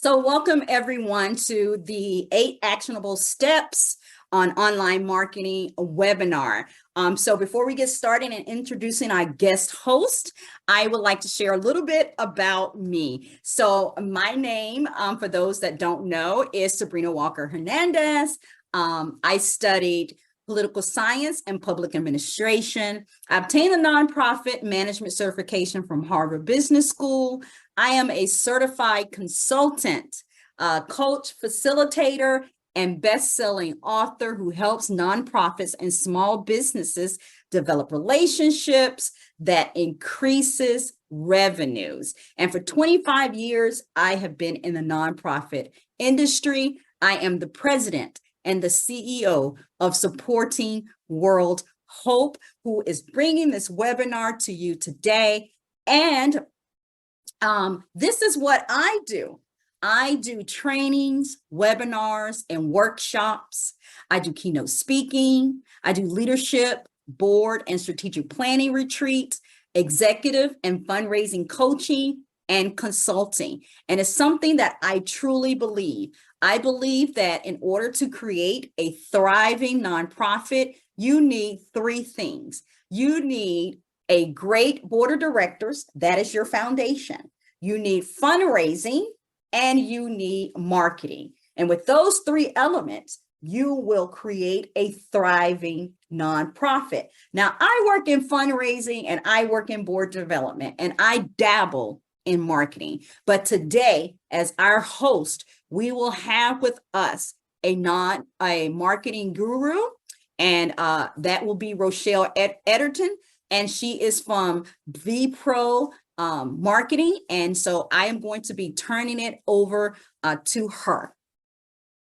So welcome everyone to the 8 Actionable Steps on Online Marketing webinar. So before we get started and introducing our guest host, I would like to share a little bit about me. So my name, for those that don't know, is Sabrina Walker Hernandez. I studied political science and public administration. I obtained a nonprofit management certification from Harvard Business School. I am a certified consultant, coach, facilitator, and best-selling author who helps nonprofits and small businesses develop relationships that increases revenues. And for 25 years, I have been in the nonprofit industry. I am the president and the CEO of Supporting World Hope, who is bringing this webinar to you today. And this is what I do. I do trainings, webinars, and workshops. I do keynote speaking. I do leadership, board, and strategic planning retreats, executive and fundraising coaching, and consulting. And it's something that I truly believe. I believe that in order to create a thriving nonprofit, you need 3 things. You need a great board of directors, that is your foundation. You need fundraising, and you need marketing. And with those 3 elements, you will create a thriving nonprofit. Now, I work in fundraising and I work in board development, and I dabble in marketing. But today, as our host, we will have with us a marketing guru, and that will be Rochelle Edrington. And she is from VPro Marketing. And so I am going to be turning it over to her.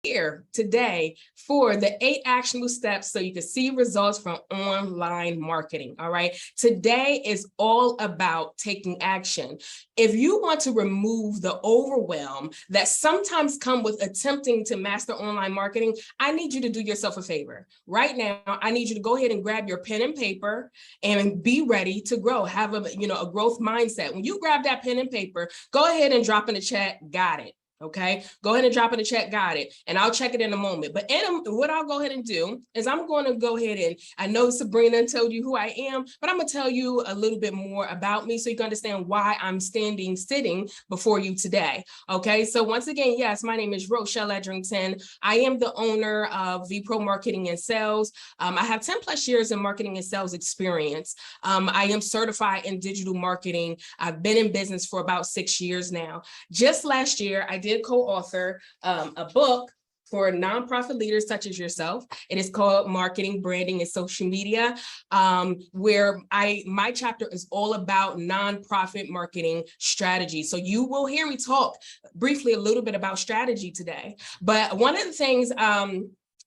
Here today for the 8 actionable steps so you can see results from online marketing. All right. Today is all about taking action. If you want to remove the overwhelm that sometimes come with attempting to master online marketing, I need you to do yourself a favor. Right now, I need you to go ahead and grab your pen and paper and be ready to grow. Have a growth mindset. When you grab that pen and paper, go ahead and drop in the chat, got it. Okay, go ahead and drop in the chat, got it. And I'll check it in a moment. But what I'll go ahead and do is I'm going to go ahead and, I know Sabrina told you who I am, but I'm going to tell you a little bit more about me so you can understand why I'm sitting before you today. Okay, so once again, yes, my name is Rochelle Edrington. I am the owner of VPro Marketing and Sales. I have 10 plus years in marketing and sales experience. I am certified in digital marketing. I've been in business for about 6 years now. Just last year, I did co-author a book for nonprofit leaders such as yourself. It is called Marketing, Branding, and Social Media, where my chapter is all about nonprofit marketing strategy. So you will hear me talk briefly a little bit about strategy today. But one of the things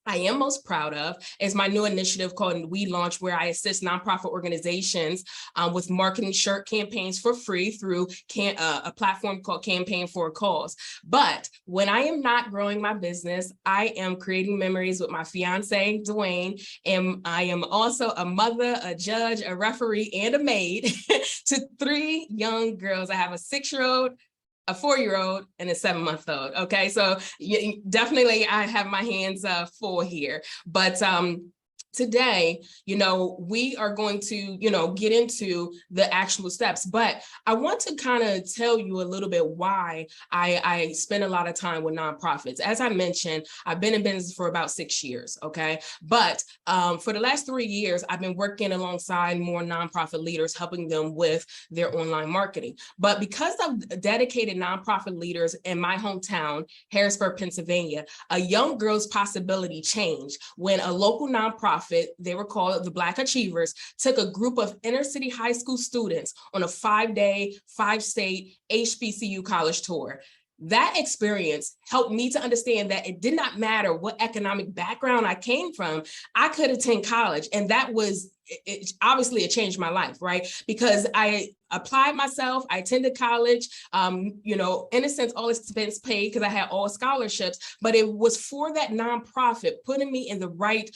I am most proud of is my new initiative called We Launch, where I assist nonprofit organizations with marketing shirt campaigns for free through a platform called Campaign for a Cause. But when I am not growing my business, I am creating memories with my fiance, Dwayne, and I am also a mother, a judge, a referee, and a maid to 3 young girls. I have a 6-year-old, a 4-year-old, and a 7-month-old. Okay, so definitely I have my hands full here. But today, we are going to, get into the actual steps, but I want to kind of tell you a little bit why I spend a lot of time with nonprofits. As I mentioned, I've been in business for about 6 years, okay? But for the last 3 years, I've been working alongside more nonprofit leaders, helping them with their online marketing. But because of dedicated nonprofit leaders in my hometown, Harrisburg, Pennsylvania, a young girl's possibility changed when a local nonprofit, they were called the Black Achievers, took a group of inner city high school students on a 5-day, 5-state HBCU college tour. That experience helped me to understand that it did not matter what economic background I came from, I could attend college. And that was obviously it changed my life, right? Because I applied myself, I attended college, in a sense, all expense paid because I had all scholarships, but it was for that nonprofit, putting me in the right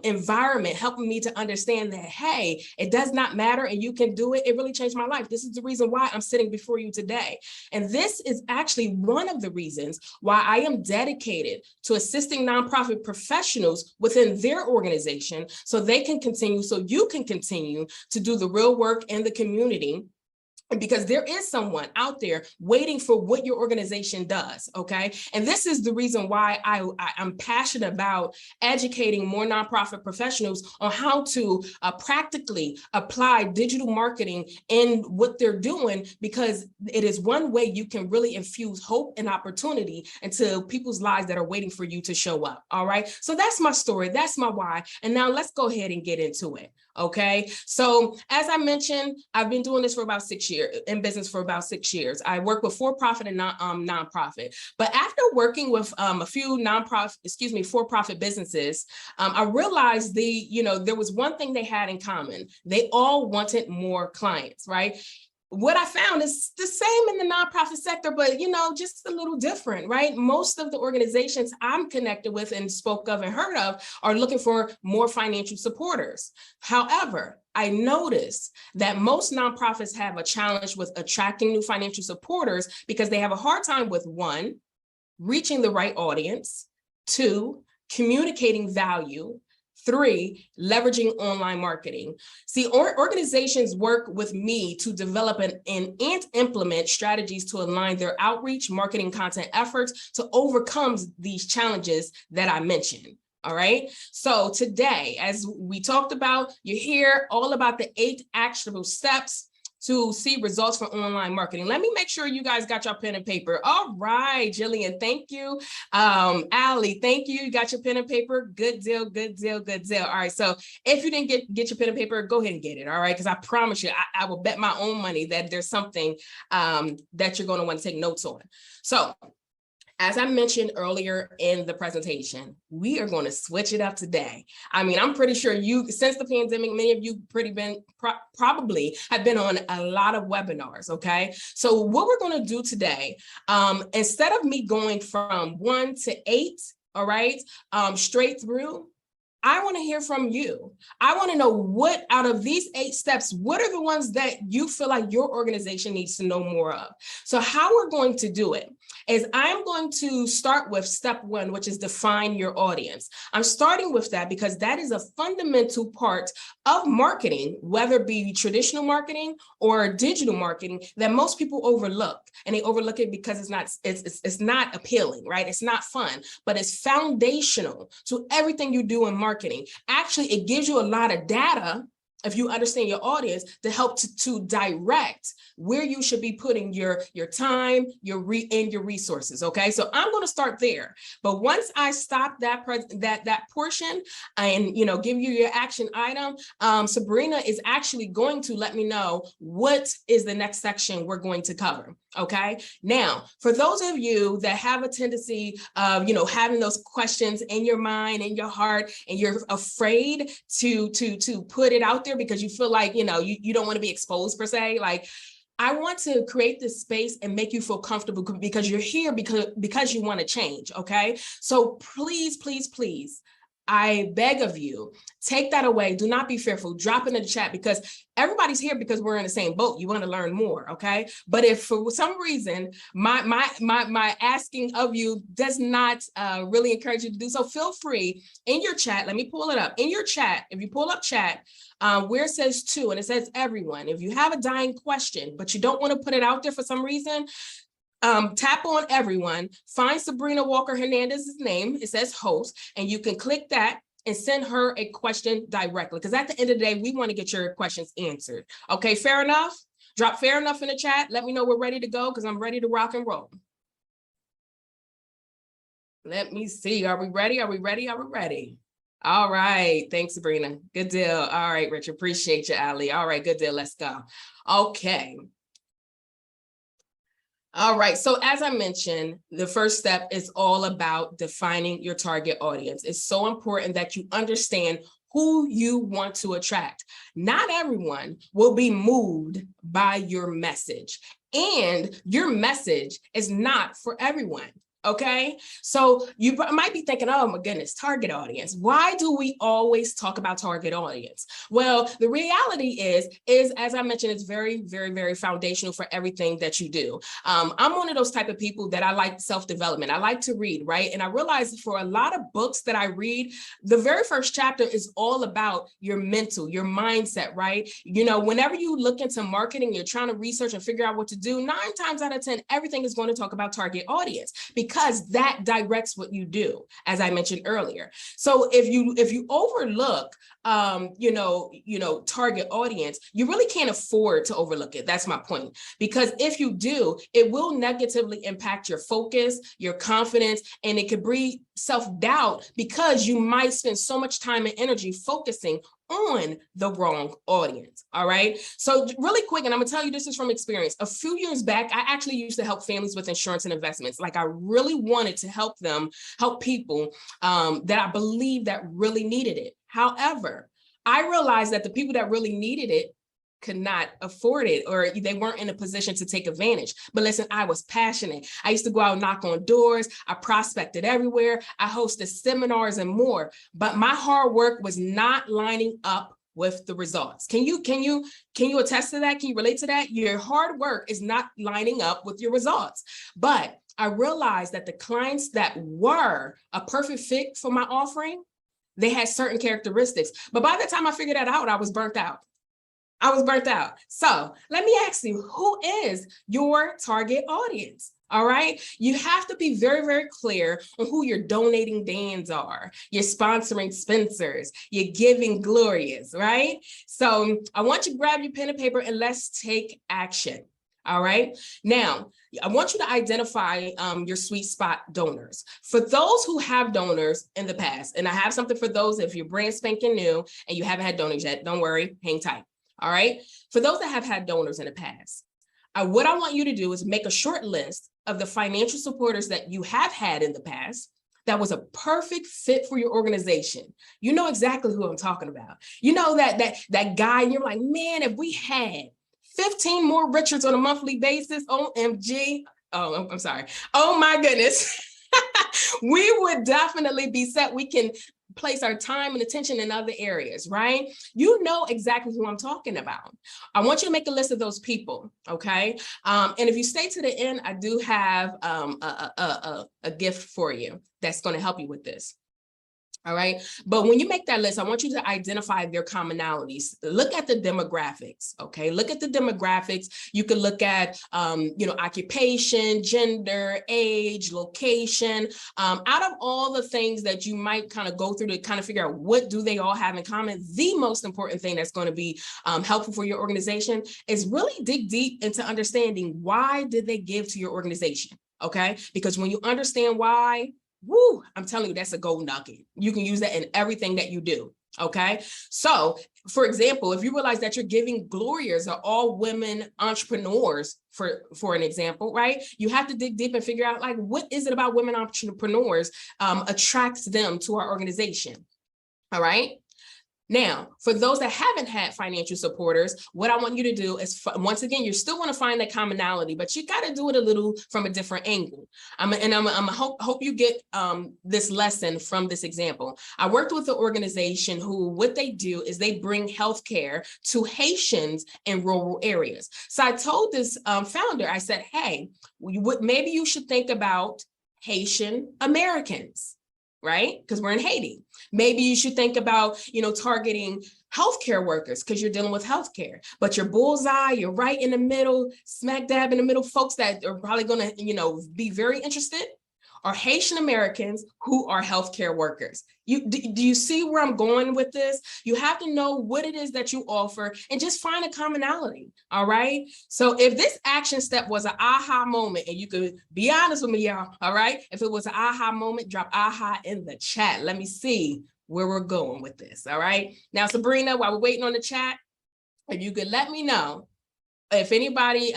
environment, helping me to understand that, hey, it does not matter and you can do it. It really changed my life. This is the reason why I'm sitting before you today. And this is actually one of the reasons why I am dedicated to assisting nonprofit professionals within their organization so they can continue, so you can continue to do the real work in the community. Because there is someone out there waiting for what your organization does, okay? And this is the reason why I'm passionate about educating more nonprofit professionals on how to practically apply digital marketing in what they're doing, because it is one way you can really infuse hope and opportunity into people's lives that are waiting for you to show up, all right? So that's my story, that's my why. And now let's go ahead and get into it, okay? So as I mentioned, I've been doing this for about 6 years. In business for about 6 years. I work with for-profit and nonprofit. But after working with a few for-profit businesses, I realized there was one thing they had in common. They all wanted more clients, right? What I found is the same in the nonprofit sector, but just a little different, right? Most of the organizations I'm connected with and spoke of and heard of are looking for more financial supporters. However, I noticed that most nonprofits have a challenge with attracting new financial supporters because they have a hard time with 1, reaching the right audience, 2, communicating value, 3, leveraging online marketing. See, organizations work with me to develop and implement strategies to align their outreach, marketing, content efforts to overcome these challenges that I mentioned. All right. So today, as we talked about, you hear all about the 8 actionable steps to see results from online marketing. Let me make sure you guys got your pen and paper. All right, Jillian, thank you. Allie, thank you. You got your pen and paper. Good deal, good deal, good deal. All right, so if you didn't get your pen and paper, go ahead and get it, all right? Because I promise you, I will bet my own money that there's something that you're gonna want to take notes on. So, as I mentioned earlier in the presentation, we are going to switch it up today. I mean, I'm pretty sure since the pandemic, many of you probably have been on a lot of webinars, okay? So what we're going to do today, instead of me going from 1 to 8, all right, straight through, I want to hear from you. I want to know what out of these 8 steps, what are the ones that you feel like your organization needs to know more of? So how we're going to do it is I'm going to start with step 1, which is define your audience. I'm starting with that because that is a fundamental part of marketing, whether it be traditional marketing or digital marketing, that most people overlook. And they overlook it because it's not appealing, right? It's not fun, but it's foundational to everything you do in marketing. Actually, it gives you a lot of data, if you understand your audience, to help to direct where you should be putting your time, your resources. Okay, so I'm going to start there. But once I stop that portion and give you your action item, Sabrina is actually going to let me know what is the next section we're going to cover. Okay, now for those of you that have a tendency of having those questions in your mind, in your heart, and you're afraid to put it out there because you feel like you don't want to be exposed per se, like I want to create this space and make you feel comfortable because you're here because you want to change. Okay, so please, please, please, I beg of you, take that away. Do not be fearful. Drop it in the chat because everybody's here because we're in the same boat. You want to learn more, okay? But if for some reason my asking of you does not really encourage you to do so, feel free in your chat. Let me pull it up. In your chat, if you pull up chat, where it says to and it says everyone, if you have a dying question, but you don't want to put it out there for some reason, tap on everyone, find Sabrina Walker Hernandez's name, it says host, and you can click that and send her a question directly. Because at the end of the day, we want to get your questions answered. Okay, fair enough? Drop fair enough in the chat. Let me know we're ready to go because I'm ready to rock and roll. Let me see. Are we ready? Are we ready? Are we ready? All right. Thanks, Sabrina. Good deal. All right, Rich. Appreciate you, Ali. All right, good deal. Let's go. Okay. All right, so as I mentioned, the first step is all about defining your target audience. It's so important that you understand who you want to attract. Not everyone will be moved by your message, and your message is not for everyone. Okay, so you might be thinking, oh my goodness, target audience. Why do we always talk about target audience? Well, the reality is as I mentioned, it's very, very, very foundational for everything that you do. I'm one of those type of people that I like self-development. I like to read, right? And I realize for a lot of books that I read, the very first chapter is all about your mental, your mindset, right? You know, whenever you look into marketing, you're trying to research and figure out what to do, 9 times out of 10, everything is going to talk about target audience, because that directs what you do, as I mentioned earlier. So if you overlook, target audience, you really can't afford to overlook it. That's my point. Because if you do, it will negatively impact your focus, your confidence, and it could breed self-doubt because you might spend so much time and energy focusing on the wrong audience. All right. So really quick, and I'm gonna tell you, this is from experience. A few years back, I actually used to help families with insurance and investments. Like, I really wanted to help people that I believe that really needed it. However, I realized that the people that really needed it could not afford it, or they weren't in a position to take advantage. But listen, I was passionate. I used to go out and knock on doors. I prospected everywhere. I hosted seminars and more, but my hard work was not lining up with the results. Can you attest to that? Can you relate to that? Your hard work is not lining up with your results. But I realized that the clients that were a perfect fit for my offering, they had certain characteristics. But by the time I figured that out, I was burnt out. So let me ask you, who is your target audience? All right. You have to be very, very clear on who your donating Dans are, your sponsoring Spencers, your giving Glorias, right? So I want you to grab your pen and paper and let's take action. All right. Now, I want you to identify your sweet spot donors. For those who have donors in the past, and I have something for those if you're brand spanking new and you haven't had donors yet, don't worry, hang tight. All right. For those that have had donors in the past, what I want you to do is make a short list of the financial supporters that you have had in the past that was a perfect fit for your organization. You know exactly who I'm talking about. You know that guy, and you're like, man, if we had 15 more Richards on a monthly basis, OMG. Oh, I'm sorry. Oh my goodness. We would definitely be set. We can place our time and attention in other areas, right? You know exactly who I'm talking about. I want you to make a list of those people, okay? And if you stay to the end, I do have a gift for you that's going to help you with this. All right. But when you make that list, I want you to identify their commonalities. Look at the demographics. Okay. Look at the demographics. You can look at, occupation, gender, age, location. Out of all the things that you might kind of go through to kind of figure out what do they all have in common, the most important thing that's going to be helpful for your organization is really dig deep into understanding why did they give to your organization. Okay. Because when you understand why, woo, I'm telling you, that's a gold nugget. You can use that in everything that you do. Okay. So for example, if you realize that your giving Glorias are all women entrepreneurs, for an example, right? You have to dig deep and figure out, like, what is it about women entrepreneurs attracts them to our organization? All right. Now, for those that haven't had financial supporters, what I want you to do is, once again, you're still going to find that commonality, but you got to do it a little from a different angle. I'm hope you get this lesson from this example. I worked with an organization who, what they do is they bring healthcare to Haitians in rural areas. So I told this founder, I said, hey, maybe you should think about Haitian Americans, right? Because we're in Haiti. Maybe you should think about, targeting healthcare workers because you're dealing with healthcare, but your bullseye, you're right in the middle, smack dab in the middle, folks that are probably going to, be very interested are Haitian Americans who are healthcare workers. Do you see where I'm going with this? You have to know what it is that you offer and just find a commonality. All right. So if this action step was an aha moment, and you could be honest with me, y'all. All right. If it was an aha moment, drop aha in the chat. Let me see where we're going with this. All right. Now, Sabrina, while we're waiting on the chat, if you could let me know if anybody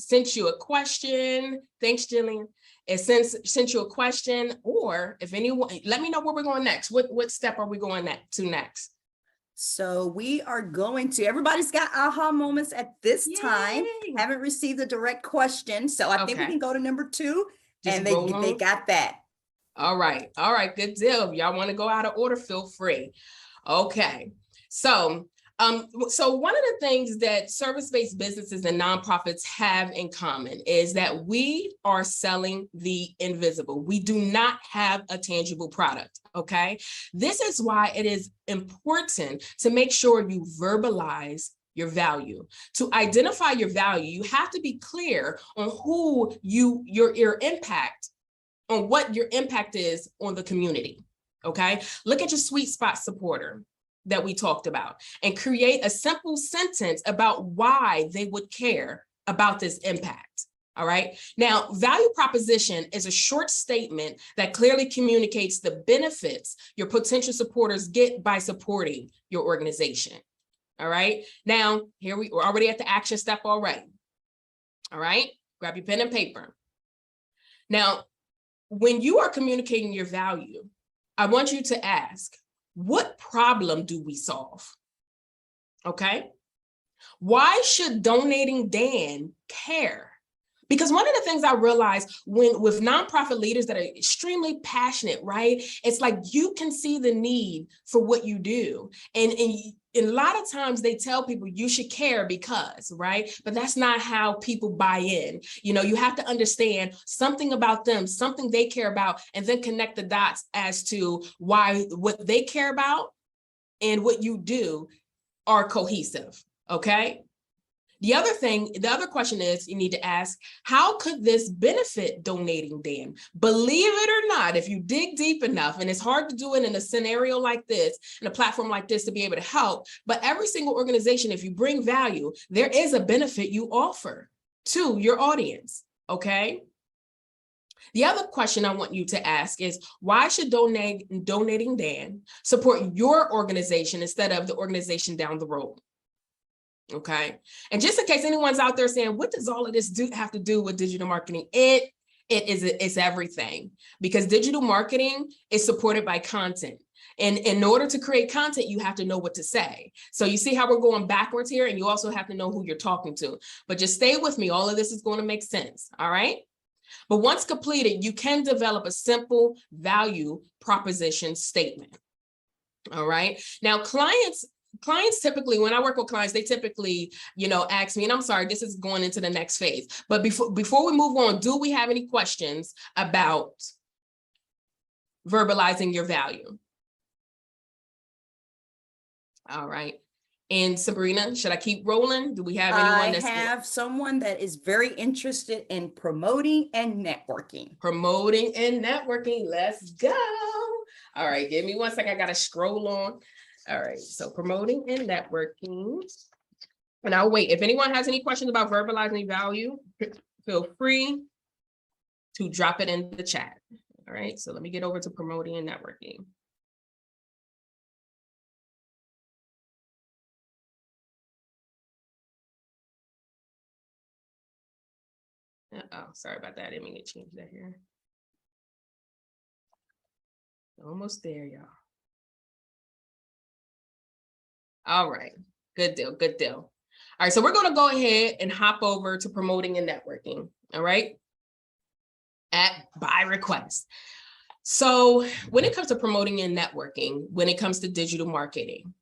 sent you a question. Thanks, Jillian. It sent you a question, or if anyone, let me know where we're going next. What step are we going to next? So we are going to, everybody's got aha moments at this time. Yay. Haven't received a direct question. So I think we can go to number 2. Just and they got that. All right. Good deal. If y'all want to go out of order, feel free. Okay. So one of the things that service-based businesses and nonprofits have in common is that we are selling the invisible. We do not have a tangible product, okay? This is why it is important to make sure you verbalize your value. To identify your value, you have to be clear on who your impact, on what your impact is on the community, okay? Look at your sweet spot supporter that we talked about and create a simple sentence about why they would care about this impact. All right. Now, value proposition is a short statement that clearly communicates the benefits your potential supporters get by supporting your organization. All right. Now, we're already at the action step already. All right. Grab your pen and paper. Now, when you are communicating your value, I want you to ask, what problem do we solve? Okay. Why should Donating Dan care? Because one of the things I realized with nonprofit leaders that are extremely passionate, right? It's like you can see the need for what you do. And a lot of times they tell people you should care because, right? But that's not how people buy in. You have to understand something about them, something they care about, and then connect the dots as to why what they care about and what you do are cohesive, okay? The other question is you need to ask, how could this benefit Donating Dan? Believe it or not, if you dig deep enough, and it's hard to do it in a scenario like this, in a platform like this to be able to help, but every single organization, if you bring value, there is a benefit you offer to your audience, okay? The other question I want you to ask is, why should Donating Dan support your organization instead of the organization down the road? Okay. And just in case anyone's out there saying, what does all of this have to do with digital marketing? It's everything, because digital marketing is supported by content. And in order to create content, you have to know what to say. So you see how we're going backwards here, and you also have to know who you're talking to. But just stay with me. All of this is going to make sense. All right. But once completed, you can develop a simple value proposition statement. All right. Now, clients typically, when I work with clients, they typically, ask me, and I'm sorry, this is going into the next phase. But before we move on, do we have any questions about verbalizing your value? All right. And Sabrina, should I keep rolling? Do we have anyone? I have someone that is very interested in promoting and networking. Promoting and networking. Let's go. All right. Give me one second. I got to scroll on. All right, so promoting and networking. And I'll wait. If anyone has any questions about verbalizing value, feel free to drop it in the chat. All right, so let me get over to promoting and networking. Oh, sorry about that. I didn't mean to change that here. Almost there, y'all. All right, good deal, good deal. All right, so we're going to go ahead and hop over to promoting and networking, all right, by request. So when it comes to promoting and networking, when it comes to digital marketing,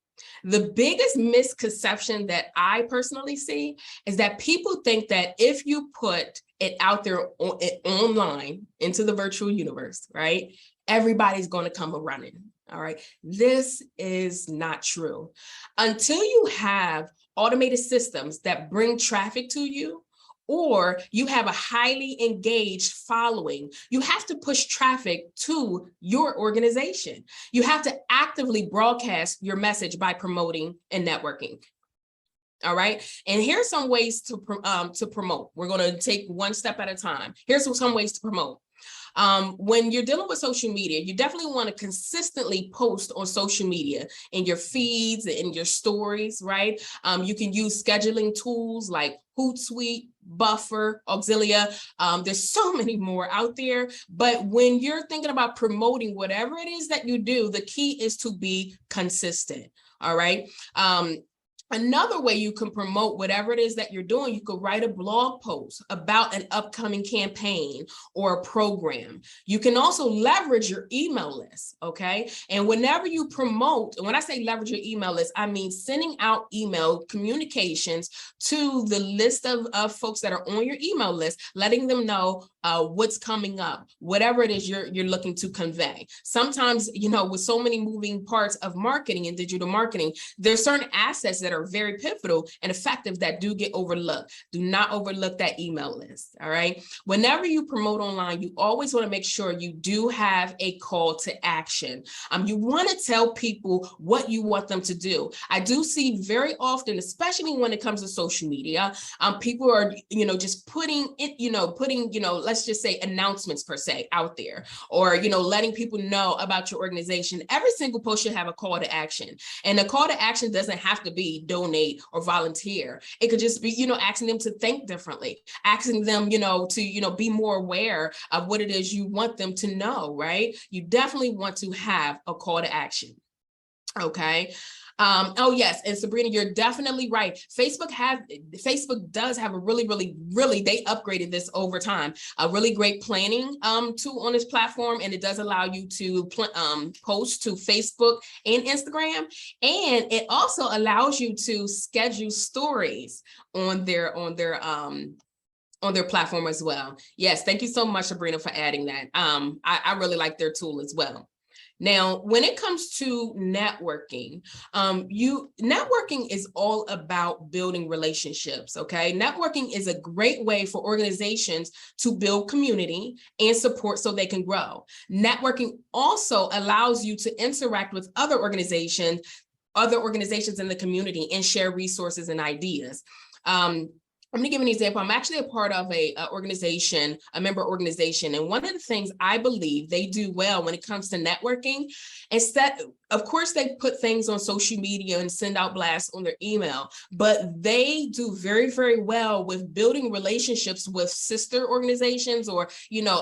the biggest misconception that I personally see is that people think that if you put it out there online into the virtual universe, right, everybody's going to come running. All right, this is not true. Until you have automated systems that bring traffic to you, or you have a highly engaged following, you have to push traffic to your organization. You have to actively broadcast your message by promoting and networking. All right, and here's some ways to promote. We're going to take one step at a time. Here's some ways to promote. When you're dealing with social media, you definitely want to consistently post on social media in your feeds, in your stories, right? You can use scheduling tools like Hootsuite, Buffer, Auxilia. There's so many more out there. But when you're thinking about promoting whatever it is that you do, the key is to be consistent. All right. Another way you can promote whatever it is that you're doing, you could write a blog post about an upcoming campaign or a program. You can also leverage your email list, okay? And whenever you promote, and when I say leverage your email list, I mean sending out email communications to the list of folks that are on your email list, letting them know what's coming up, whatever it is you're looking to convey. Sometimes, with so many moving parts of marketing and digital marketing, there's certain assets that are very pivotal and effective that do get overlooked. Do not overlook that email list. All right. Whenever you promote online, you always want to make sure you do have a call to action. You want to tell people what you want them to do. I do see very often, especially when it comes to social media, people are, just putting it, let's just say announcements per se out there, or, letting people know about your organization. Every single post should have a call to action. And the call to action doesn't have to be donate or volunteer. It could just be, asking them to think differently, asking them, to, be more aware of what it is you want them to know, right? You definitely want to have a call to action. Okay. Oh yes, and Sabrina, you're definitely right. Facebook does have a really, they upgraded this over time, a really great planning tool on this platform, and it does allow you to post to Facebook and Instagram, and it also allows you to schedule stories on their platform as well. Yes, thank you so much, Sabrina, for adding that. I really like their tool as well. Now, when it comes to networking, networking is all about building relationships, okay? Networking is a great way for organizations to build community and support so they can grow. Networking also allows you to interact with other organizations in the community and share resources and ideas. I'm going to give an example. I'm actually a part of a member organization. And one of the things I believe they do well when it comes to networking is that, of course, they put things on social media and send out blasts on their email, but they do very, very well with building relationships with sister organizations or,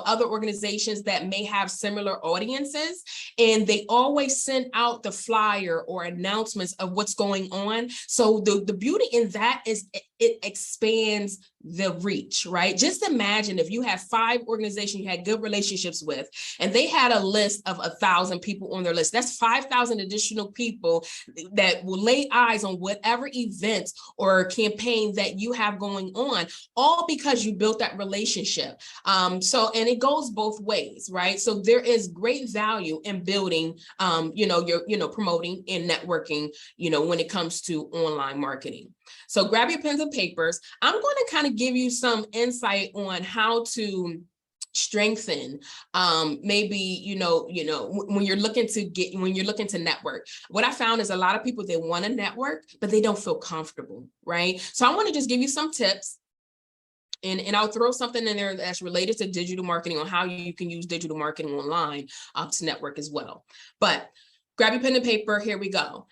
other organizations that may have similar audiences. And they always send out the flyer or announcements of what's going on. So the beauty in that is it expands the reach, right? Just imagine if you have 5 organizations you had good relationships with, and they had a list of 1,000 people on their list. That's 5,000 additional people that will lay eyes on whatever events or campaign that you have going on, all because you built that relationship. And it goes both ways, right? So there is great value in building, promoting and networking, when it comes to online marketing. So grab your pens and papers. I'm going to kind of give you some insight on how to strengthen maybe when you're looking to network. What I found is a lot of people, they want to network, but they don't feel comfortable, right? So I want to just give you some tips. And I'll throw something in there that's related to digital marketing on how you can use digital marketing online to network as well. But grab your pen and paper. Here we go.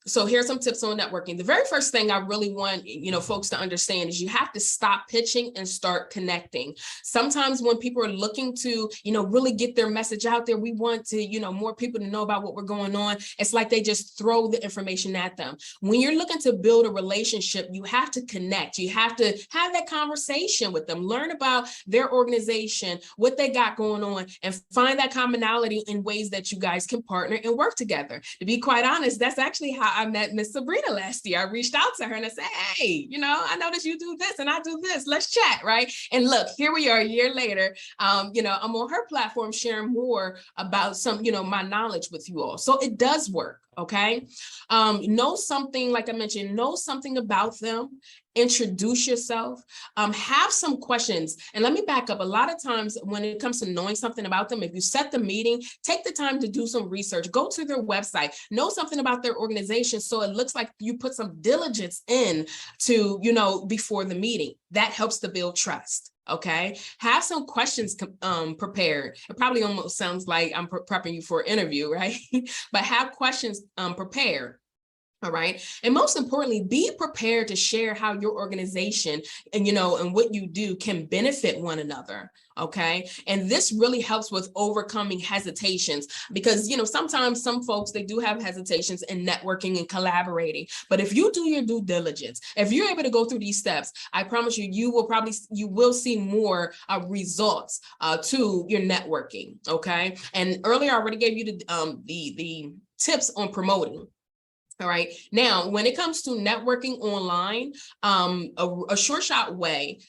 So here's some tips on networking. The very first thing I really want, folks to understand is you have to stop pitching and start connecting. Sometimes when people are looking to, really get their message out there, we want to, more people to know about what we're going on. It's like they just throw the information at them. When you're looking to build a relationship, you have to connect. You have to have that conversation with them, learn about their organization, what they got going on, and find that commonality in ways that you guys can partner and work together. To be quite honest, that's actually how I met Miss Sabrina last year. I reached out to her and I said, hey, I noticed you do this and I do this. Let's chat, right? And look, here we are a year later. I'm on her platform sharing more about some, my knowledge with you all. So it does work. Okay. Know something, like I mentioned, know something about them, introduce yourself, have some questions. And let me back up. A lot of times when it comes to knowing something about them, if you set the meeting, take the time to do some research, go to their website, know something about their organization. So it looks like you put some diligence in to, before the meeting. That helps to build trust. Okay. Have some questions prepared. It probably almost sounds like I'm prepping you for an interview, right? But have questions prepared. All right. And most importantly, be prepared to share how your organization and, and what you do can benefit one another. Okay. And this really helps with overcoming hesitations because, sometimes some folks, they do have hesitations in networking and collaborating. But if you do your due diligence, if you're able to go through these steps, I promise you, you will see more results to your networking. Okay. And earlier, I already gave you the tips on promoting. All right. Now, when it comes to networking online, a sure shot way,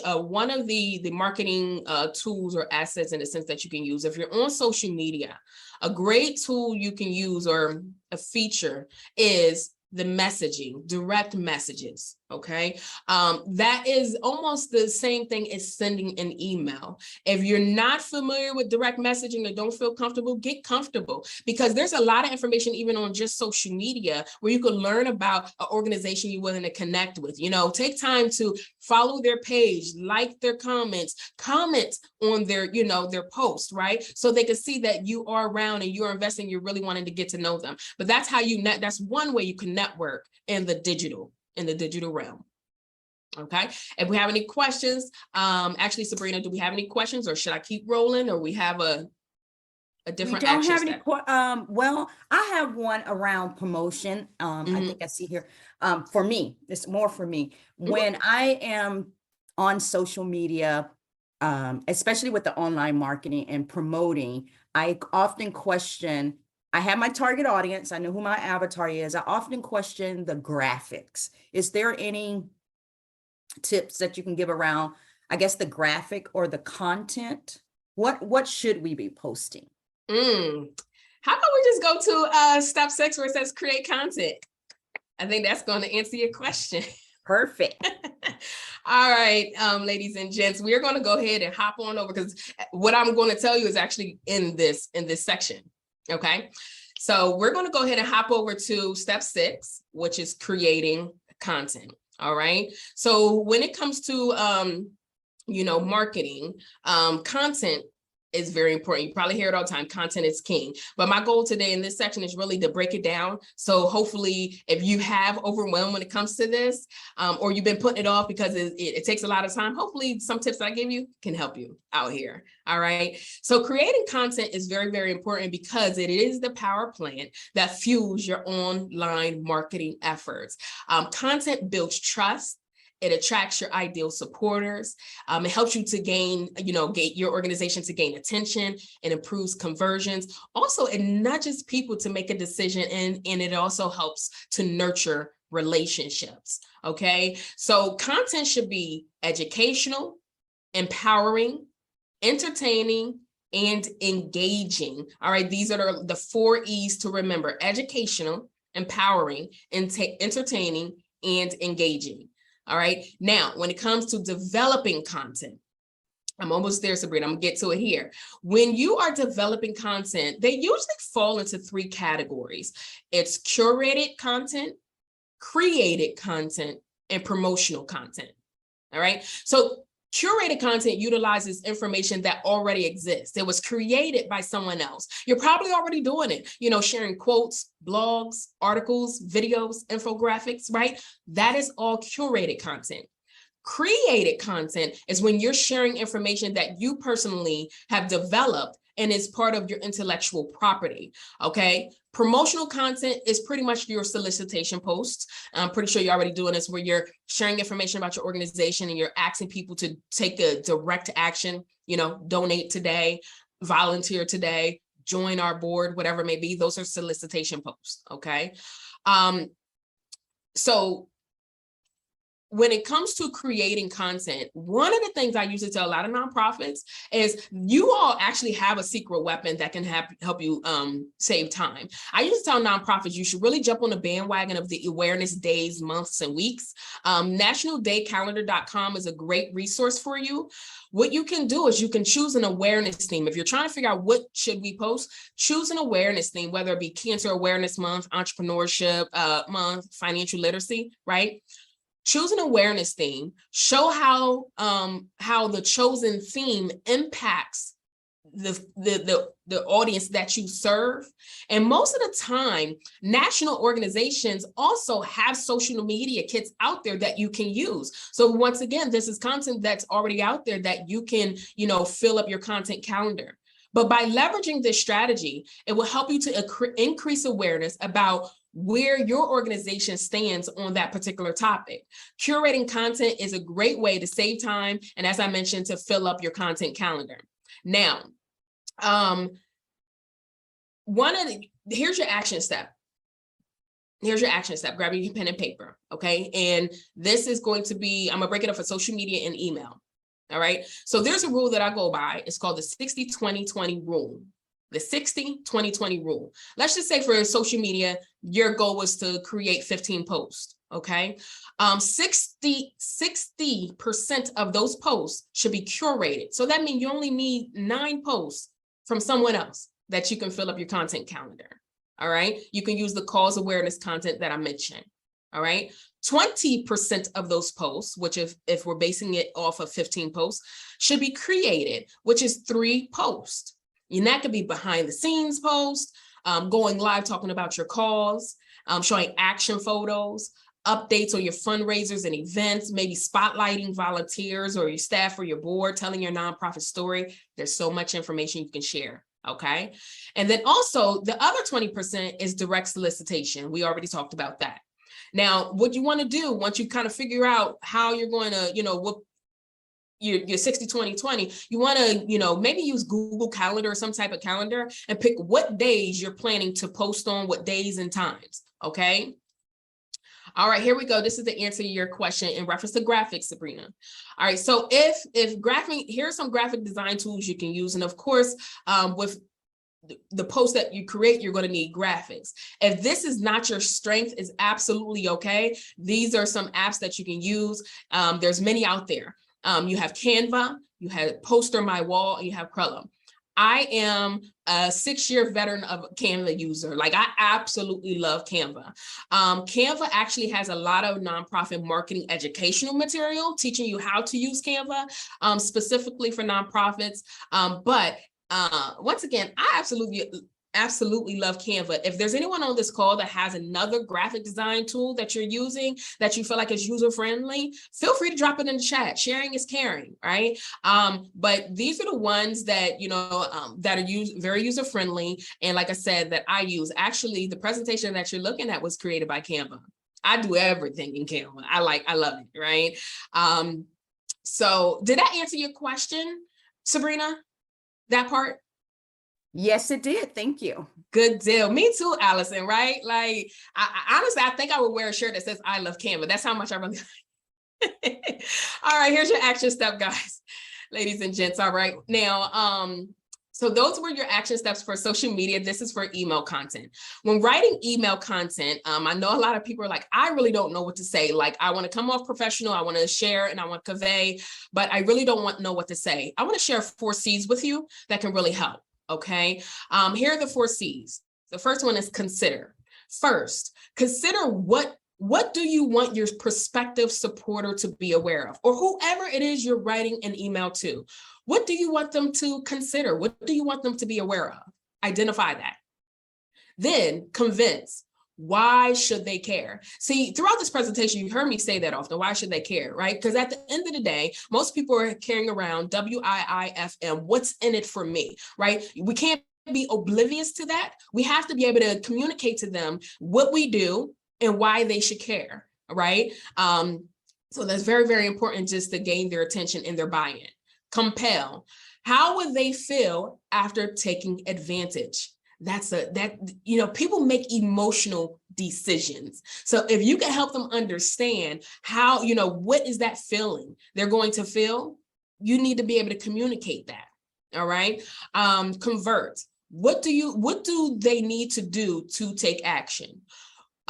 one of the marketing tools or assets in the sense that you can use, if you're on social media, a great tool you can use or a feature is the messaging, direct messages. Okay. That is almost the same thing as sending an email. If you're not familiar with direct messaging or don't feel comfortable, get comfortable because there's a lot of information even on just social media where you can learn about an organization you're willing to connect with. Take time to follow their page, like their comments, comment on their, their post, right? So they can see that you are around and you're investing, you're really wanting to get to know them. But that's how that's one way you can network in the digital realm. Okay. If we have any questions, actually, Sabrina, do we have any questions or should I keep rolling or we have a different We don't action have any, step? well, I have one around promotion. I think I see here. For me, it's more for me. When I am on social media, especially with the online marketing and promoting, I often question, I have my target audience. I know who my avatar is. I often question the graphics. Is there any tips that you can give around, I guess, the graphic or the content? What should we be posting? How about we just go to step 6 where it says create content? I think that's going to answer your question. Perfect. All right, ladies and gents, we're going to go ahead and hop on over because what I'm going to tell you is actually in this section. Okay, so we're going to go ahead and hop over to step 6, which is creating content. All right. So when it comes to, marketing, content is very important. You probably hear it all the time. Content is king. But my goal today in this section is really to break it down. So hopefully if you have overwhelmed when it comes to this, or you've been putting it off because it takes a lot of time, hopefully some tips that I give you can help you out here. All right. So creating content is very, very important because it is the power plant that fuels your online marketing efforts. Content builds trust. It attracts your ideal supporters. It helps you to gain your organization to gain attention and improves conversions. Also, it nudges people to make a decision and it also helps to nurture relationships. Okay, so content should be educational, empowering, entertaining, and engaging. All right, these are the 4 E's to remember: educational, empowering, entertaining, and engaging. All right. Now, when it comes to developing content, I'm almost there, Sabrina. I'm gonna get to it here. When you are developing content, they usually fall into 3 categories. It's curated content, created content, and promotional content. All right. So curated content utilizes information that already exists. It was created by someone else. You're probably already doing it, sharing quotes, blogs, articles, videos, infographics, right? That is all curated content. Created content is when you're sharing information that you personally have developed and is part of your intellectual property. Okay. Promotional content is pretty much your solicitation posts. I'm pretty sure you're already doing this where you're sharing information about your organization and you're asking people to take a direct action, donate today, volunteer today, join our board, whatever it may be. Those are solicitation posts. Okay. So when it comes to creating content, one of the things I usually tell a lot of nonprofits is you all actually have a secret weapon that can help you save time. I usually tell nonprofits you should really jump on the bandwagon of the awareness days, months, and weeks. Nationaldaycalendar.com is a great resource for you. What you can do is you can choose an awareness theme. If you're trying to figure out what should we post, choose an awareness theme, whether it be Cancer Awareness Month, Entrepreneurship Month, Financial Literacy, right? Choose an awareness theme, show how the chosen theme impacts the audience that you serve. And most of the time, national organizations also have social media kits out there that you can use. So once again, this is content that's already out there that you can, fill up your content calendar. But by leveraging this strategy, it will help you to increase awareness about where your organization stands on that particular topic. Curating content is a great way to save time, and as I mentioned, to fill up your content calendar. Now, here's your action step. Here's your action step. Grab your pen and paper, okay? And this is going to be, I'm gonna break it up for social media and email, all right? So there's a rule that I go by. It's called the 60-20-20 rule. The 60-20-20 rule. Let's just say for social media, your goal was to create 15 posts, okay? 60% of those posts should be curated. So that means you only need 9 posts from someone else that you can fill up your content calendar, all right? You can use the cause awareness content that I mentioned, all right? 20% of those posts, which if we're basing it off of 15 posts, should be created, which is 3 posts. And that could be behind the scenes posts, going live, talking about your cause, showing action photos, updates on your fundraisers and events, maybe spotlighting volunteers or your staff or your board, telling your nonprofit story. There's so much information you can share, okay? And then also the other 20% is direct solicitation. We already talked about that. Now, what you want to do once you kind of figure out how you're going to, what your 60-20-20, you want to, maybe use Google Calendar or some type of calendar and pick what days you're planning to post on, what days and times, okay? All right, here we go. This is the answer to your question in reference to graphics, Sabrina. All right, so if here are some graphic design tools you can use. And of course, with the post that you create, you're going to need graphics. If this is not your strength, is absolutely okay. These are some apps that you can use. There's many out there. You have Canva, you have Poster My Wall, and you have Crella. I am a 6-year veteran of Canva user. Like, I absolutely love Canva. Canva actually has a lot of nonprofit marketing educational material teaching you how to use Canva, specifically for nonprofits. But once again, I absolutely love Canva. If there's anyone on this call that has another graphic design tool that you're using that you feel like is user-friendly, feel free to drop it in the chat. Sharing is caring, right? But these are the ones that, that are very user-friendly. And like I said, that I use. Actually, the presentation that you're looking at was created by Canva. I do everything in Canva. I love it, right? So did that answer your question, Sabrina? That part? Yes, it did. Thank you. Good deal. Me too, Allison, right? Like, I honestly, I think I would wear a shirt that says, I love Canva. That's how much I really All right, here's your action step, guys, ladies and gents. All right. Now, so those were your action steps for social media. This is for email content. When writing email content, I know a lot of people are like, I really don't know what to say. Like, I want to come off professional. I want to share and I want to convey, but I really don't know what to say. I want to share 4 C's with you that can really help. Okay. Here are the 4 C's. The first one is consider. First, consider what do you want your prospective supporter to be aware of, or whoever it is you're writing an email to. What do you want them to consider? What do you want them to be aware of? Identify that. Then convince. Why should they care? See, throughout this presentation, you heard me say that often. Why should they care, right? Because at the end of the day, most people are carrying around WIIFM, what's in it for me, right? We can't be oblivious to that. We have to be able to communicate to them what we do and why they should care, right? So that's very, very important, just to gain their attention and their buy-in. Compel. How would they feel after taking advantage? People make emotional decisions. So if you can help them understand how, what is that feeling they're going to feel, you need to be able to communicate that. All right. Convert. What do they need to do to take action?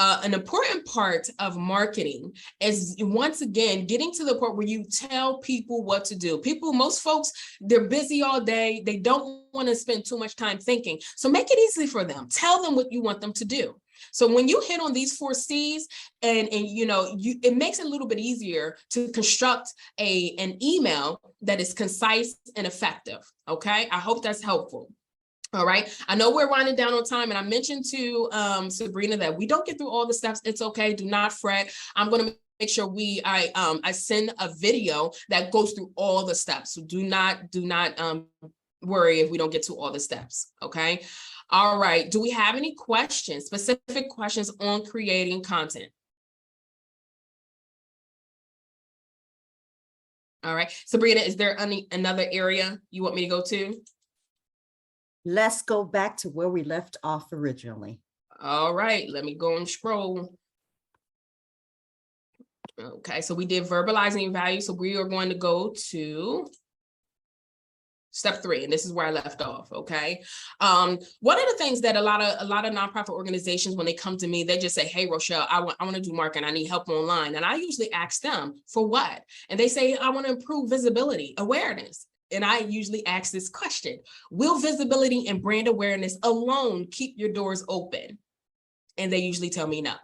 An important part of marketing is, once again, getting to the point where you tell people what to do. Most folks, they're busy all day. They don't want to spend too much time thinking. So make it easy for them. Tell them what you want them to do. So when you hit on these 4 C's and it makes it a little bit easier to construct an email that is concise and effective. Okay, I hope that's helpful. All right. I know we're winding down on time, and I mentioned to Sabrina that we don't get through all the steps. It's okay. Do not fret. I'm going to make sure I send a video that goes through all the steps. So do not worry if we don't get to all the steps. Okay. All right. Do we have any questions, specific questions on creating content? All right. Sabrina, is there another area you want me to go to? Let's go back to where we left off originally. All right, let me go and scroll. Okay, so we did verbalizing value. So we are going to go to step 3, and this is where I left off. Okay. One of the things that a lot of nonprofit organizations, when they come to me, they just say, "Hey, Rochelle, I want to do marketing. I need help online." And I usually ask them for what? And they say, "I want to improve visibility, awareness." And I usually ask this question: will visibility and brand awareness alone keep your doors open? And they usually tell me no.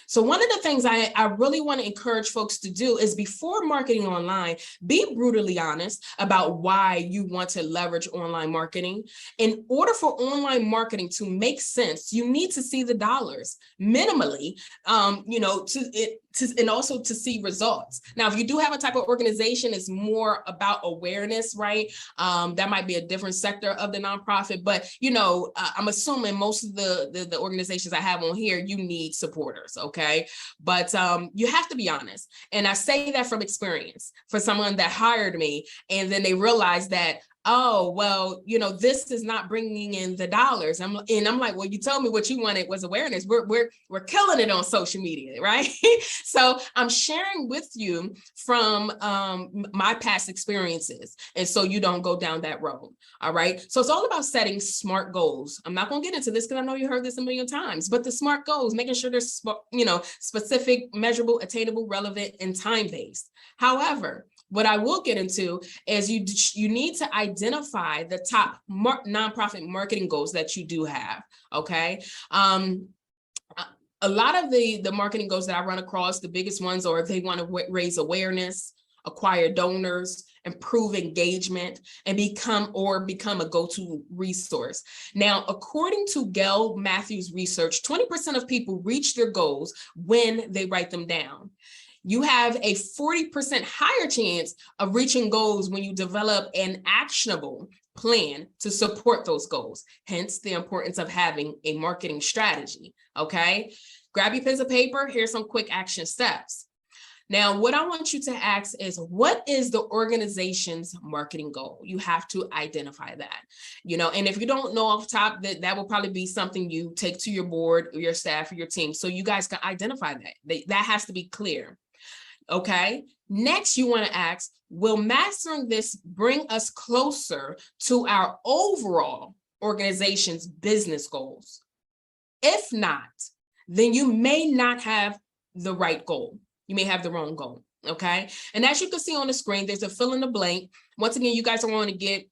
So one of the things I really want to encourage folks to do is, before marketing online, be brutally honest about why you want to leverage online marketing. In order for online marketing to make sense, you need to see the dollars minimally, and also to see results. Now, if you do have a type of organization, it's more about awareness, right? That might be a different sector of the nonprofit, but I'm assuming most of the organizations I have on here, you need supporters, okay? But you have to be honest. And I say that from experience, for someone that hired me, and then they realized that, oh, well, this is not bringing in the dollars. I'm like, well, you told me what you wanted was awareness. We're killing it on social media, right? So I'm sharing with you from my past experiences, and so you don't go down that road. All right. So it's all about setting SMART goals. I'm not going to get into this because I know you heard this a million times, but the SMART goals, making sure they're specific, measurable, attainable, relevant, and time-based. However, what I will get into is you need to identify the top nonprofit marketing goals that you do have. Okay. A lot of the marketing goals that I run across, the biggest ones are they want to raise awareness, acquire donors, improve engagement, and become a go-to resource. Now, according to Gail Matthews research, 20% of people reach their goals when they write them down. You have a 40% higher chance of reaching goals when you develop an actionable plan to support those goals. Hence the importance of having a marketing strategy. Okay. Grab your pens and paper. Here's some quick action steps. Now, what I want you to ask is, what is the organization's marketing goal? You have to identify that, and if you don't know off the top, that will probably be something you take to your board, or your staff, or your team, so you guys can identify that. That has to be clear. Okay. Next, you want to ask, will mastering this bring us closer to our overall organization's business goals? If not, then you may not have the right goal. You may have the wrong goal. Okay. And as you can see on the screen, there's a fill in the blank. Once again, you guys are going to get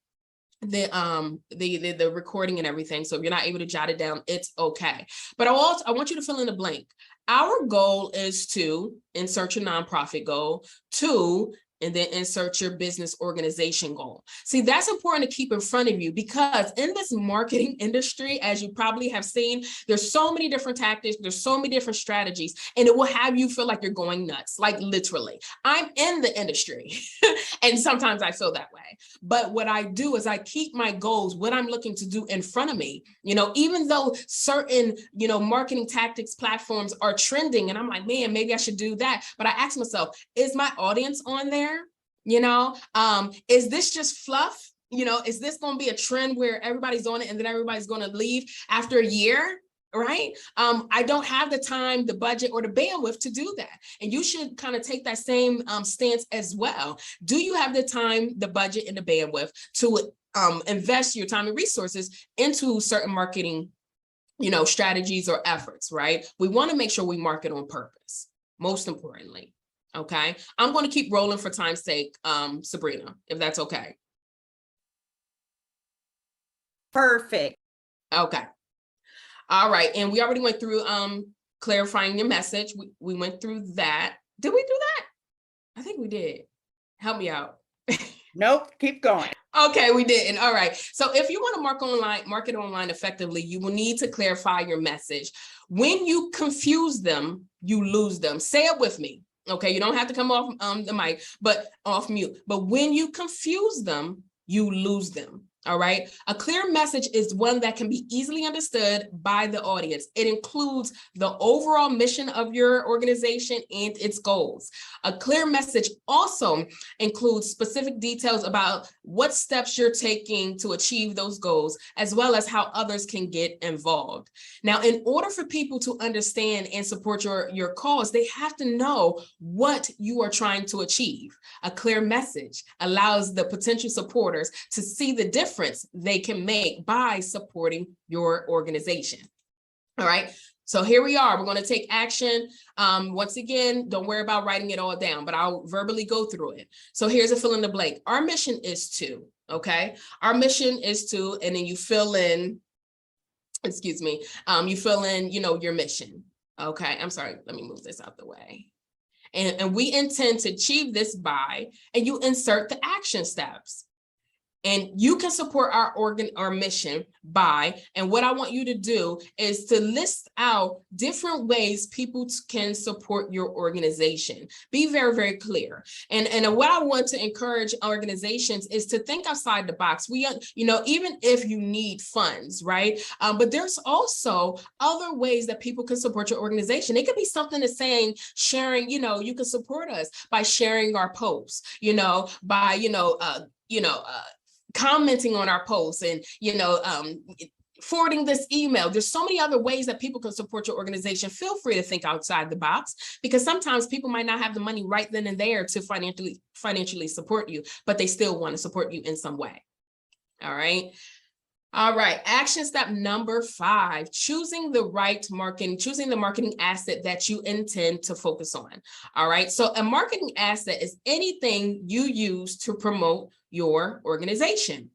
the recording and everything. So if you're not able to jot it down, it's okay. But I want you to fill in the blank. Our goal is to insert your nonprofit goal, 2, and then insert your business organization goal. See, that's important to keep in front of you, because in this marketing industry, as you probably have seen, there's so many different tactics, there's so many different strategies, and it will have you feel like you're going nuts, like literally. I'm in the industry and sometimes I feel that way. But what I do is I keep my goals, what I'm looking to do, in front of me. Even though certain, marketing tactics platforms are trending, and I'm like, man, maybe I should do that. But I ask myself, is my audience on there? Is this just fluff? Is this going to be a trend where everybody's on it and then everybody's going to leave after a year? Right? I don't have the time, the budget, or the bandwidth to do that. And you should kind of take that same stance as well. Do you have the time, the budget, and the bandwidth to invest your time and resources into certain marketing, strategies or efforts, right? We want to make sure we market on purpose, most importantly. Okay. I'm going to keep rolling for time's sake, Sabrina, if that's okay. Perfect. Okay. All right. And we already went through clarifying your message. We went through that. Did we do that? I think we did. Help me out. Nope, keep going. Okay, we didn't. All right. So if you want to market online effectively, you will need to clarify your message. When you confuse them, you lose them. Say it with me. Okay, you don't have to come off the mic, but off mute. But when you confuse them, you lose them. All right. A clear message is one that can be easily understood by the audience. It includes the overall mission of your organization and its goals. A clear message also includes specific details about what steps you're taking to achieve those goals, as well as how others can get involved. Now, in order for people to understand and support your cause, they have to know what you are trying to achieve. A clear message allows the potential supporters to see the difference they can make by supporting your organization. All right. So here we are. We're going to take action. Once again, don't worry about writing it all down, but I'll verbally go through it. So here's a fill in the blank. Our mission is to, okay? Our mission is to, and then you fill in, excuse me, you fill in, your mission. Okay. I'm sorry. Let me move this out the way. And we intend to achieve this by, and you insert the action steps. And you can support our mission by, and what I want you to do is to list out different ways people can support your organization. Be very, very clear. And what I want to encourage organizations is to think outside the box. We, even if you need funds, right? But there's also other ways that people can support your organization. It could be something as saying, sharing, you can support us by sharing our posts, by, commenting on our posts and, forwarding this email. There's so many other ways that people can support your organization. Feel free to think outside the box, because sometimes people might not have the money right then and there to financially support you, but they still want to support you in some way. All right. All right. Action step number 5, choosing the marketing asset that you intend to focus on. All right. So a marketing asset is anything you use to promote your organization.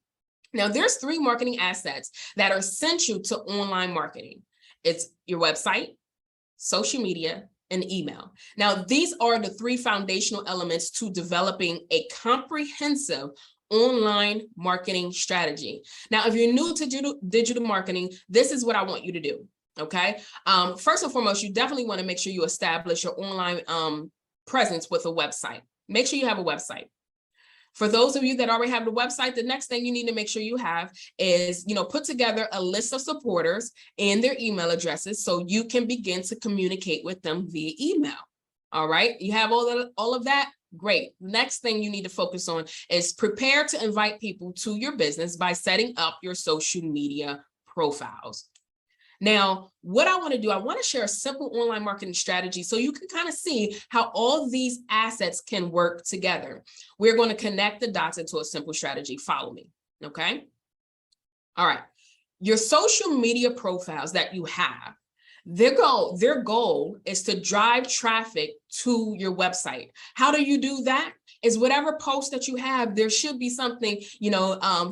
Now, there's 3 marketing assets that are essential to online marketing. It's your website, social media, and email. Now, these are the 3 foundational elements to developing a comprehensive online marketing strategy. Now, if you're new to digital marketing, this is what I want you to do. Okay. First and foremost, you definitely want to make sure you establish your online presence with a website. Make sure you have a website. For those of you that already have the website, the next thing you need to make sure you have is, put together a list of supporters and their email addresses so you can begin to communicate with them via email. All right. You have all of that. Great. Next thing you need to focus on is prepare to invite people to your business by setting up your social media profiles. Now, what I want to do, I want to share a simple online marketing strategy so you can kind of see how all these assets can work together. We're going to connect the dots into a simple strategy. Follow me. Okay. All right. Your social media profiles that you have, their goal is to drive traffic to your website. How do you do that? Is whatever post that you have, there should be something,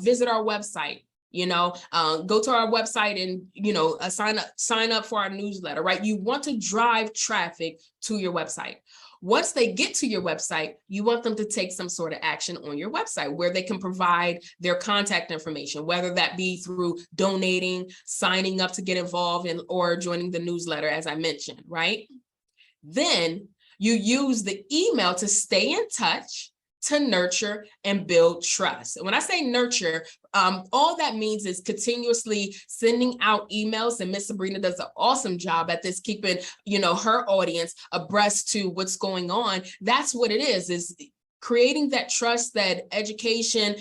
visit our website. Go to our website and, sign up for our newsletter, right? You want to drive traffic to your website. Once they get to your website, you want them to take some sort of action on your website where they can provide their contact information, whether that be through donating, signing up to get involved or joining the newsletter, as I mentioned, right? Then you use the email to stay in touch, to nurture and build trust. And when I say nurture, all that means is continuously sending out emails. And Miss Sabrina does an awesome job at this, keeping, her audience abreast to what's going on. That's what it is creating that trust, that education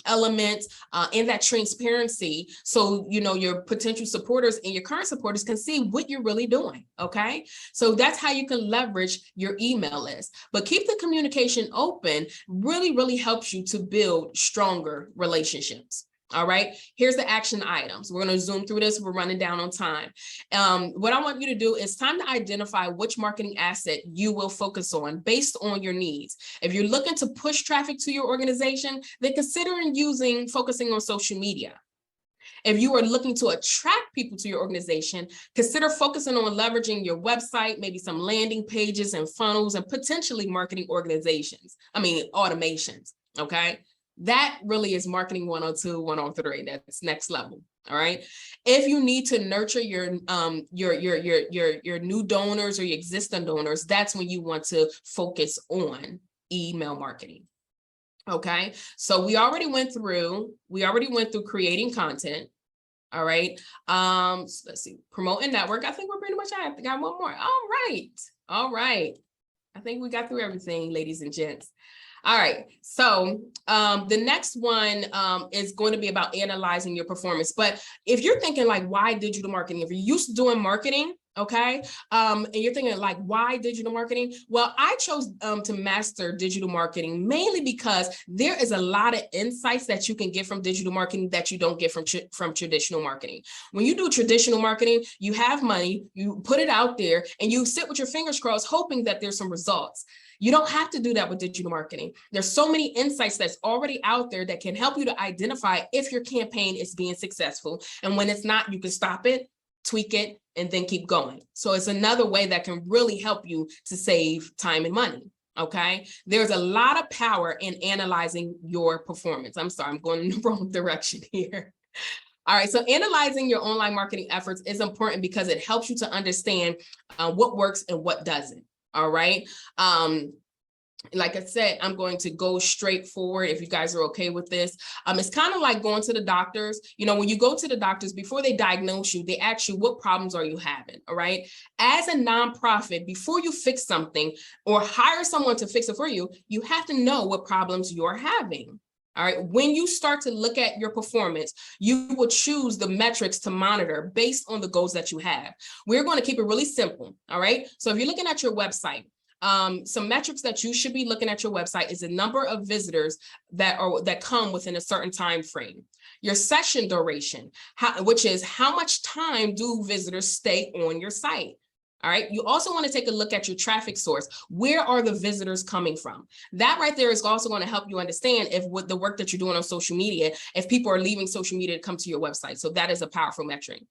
element, and that transparency. So, your potential supporters and your current supporters can see what you're really doing. Okay. So that's how you can leverage your email list, but keep the communication open. Really, really helps you to build stronger relationships. All right, here's the action items. We're going to zoom through this. We're running down on time. What I want you to do is time to identify which marketing asset you will focus on based on your needs. If you're looking to push traffic to your organization, then consider focusing on social media. If you are looking to attract people to your organization, consider focusing on leveraging your website, maybe some landing pages and funnels, and potentially marketing automations, okay? That really is marketing 102, 103. That's next level. All right. If you need to nurture your new donors or your existing donors, that's when you want to focus on email marketing. Okay. So we already went through creating content. All right. So let's see, promote and network. I think we're pretty much at. Got one more. All right. I think we got through everything, ladies and gents. All right, so the next one is going to be about analyzing your performance. But if you're thinking like, why digital marketing? If you're used to doing marketing, okay, and you're thinking like, why digital marketing? Well, I chose to master digital marketing mainly because there is a lot of insights that you can get from digital marketing that you don't get from traditional marketing. When you do traditional marketing, you have money, you put it out there, and you sit with your fingers crossed, hoping that there's some results. You don't have to do that with digital marketing. There's so many insights that's already out there that can help you to identify if your campaign is being successful. And when it's not, you can stop it, tweak it, and then keep going. So it's another way that can really help you to save time and money. Okay. There's a lot of power in analyzing your performance. I'm sorry, I'm going in the wrong direction here. All right, so analyzing your online marketing efforts is important because it helps you to understand what works and what doesn't. All right. Like I said, I'm going to go straight forward if you guys are okay with this. It's kind of like going to the doctors. You know, when you go to the doctors, before they diagnose you, they ask you, what problems are you having? All right. As a nonprofit, before you fix something or hire someone to fix it for you, you have to know what problems you're having. All right. When you start to look at your performance, you will choose the metrics to monitor based on the goals that you have. We're going to keep it really simple. All right. So if you're looking at your website, some metrics that you should be looking at your website is the number of visitors that come within a certain time frame. Your session duration, which is how much time do visitors stay on your site. All right. You also want to take a look at your traffic source. Where are the visitors coming from? That right there is also going to help you understand if with the work that you're doing on social media, if people are leaving social media to come to your website. So that is a powerful metric.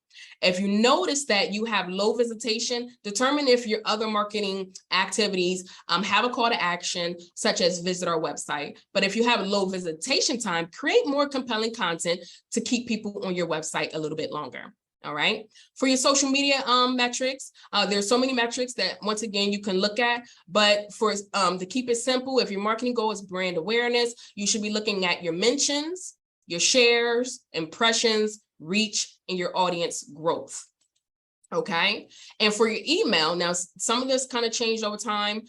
If you notice that you have low visitation, determine if your other marketing activities have a call to action, such as visit our website. But if you have low visitation time, create more compelling content to keep people on your website a little bit longer. All right. For your social media metrics, there's so many metrics that, once again, you can look at. But for to keep it simple, if your marketing goal is brand awareness, you should be looking at your mentions, your shares, impressions, reach, and your audience growth. Okay. And for your email, now some of this kind of changed over time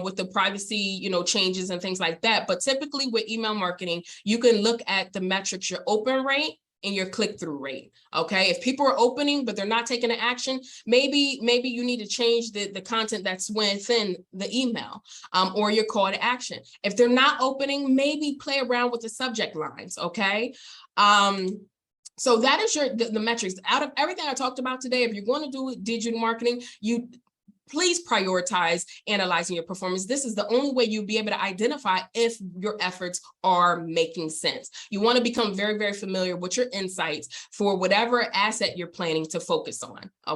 with the privacy, changes and things like that. But typically with email marketing, you can look at the metrics, your open rate and your click-through rate. Okay. If people are opening, but they're not taking an action, maybe you need to change the content that's within the email or your call to action. If they're not opening, maybe play around with the subject lines. Okay. So that is the metrics. Out of everything I talked about today, if you're going to do digital marketing, please prioritize analyzing your performance. This is the only way you'll be able to identify if your efforts are making sense. You want to become very, very familiar with your insights for whatever asset you're planning to focus on. Okay.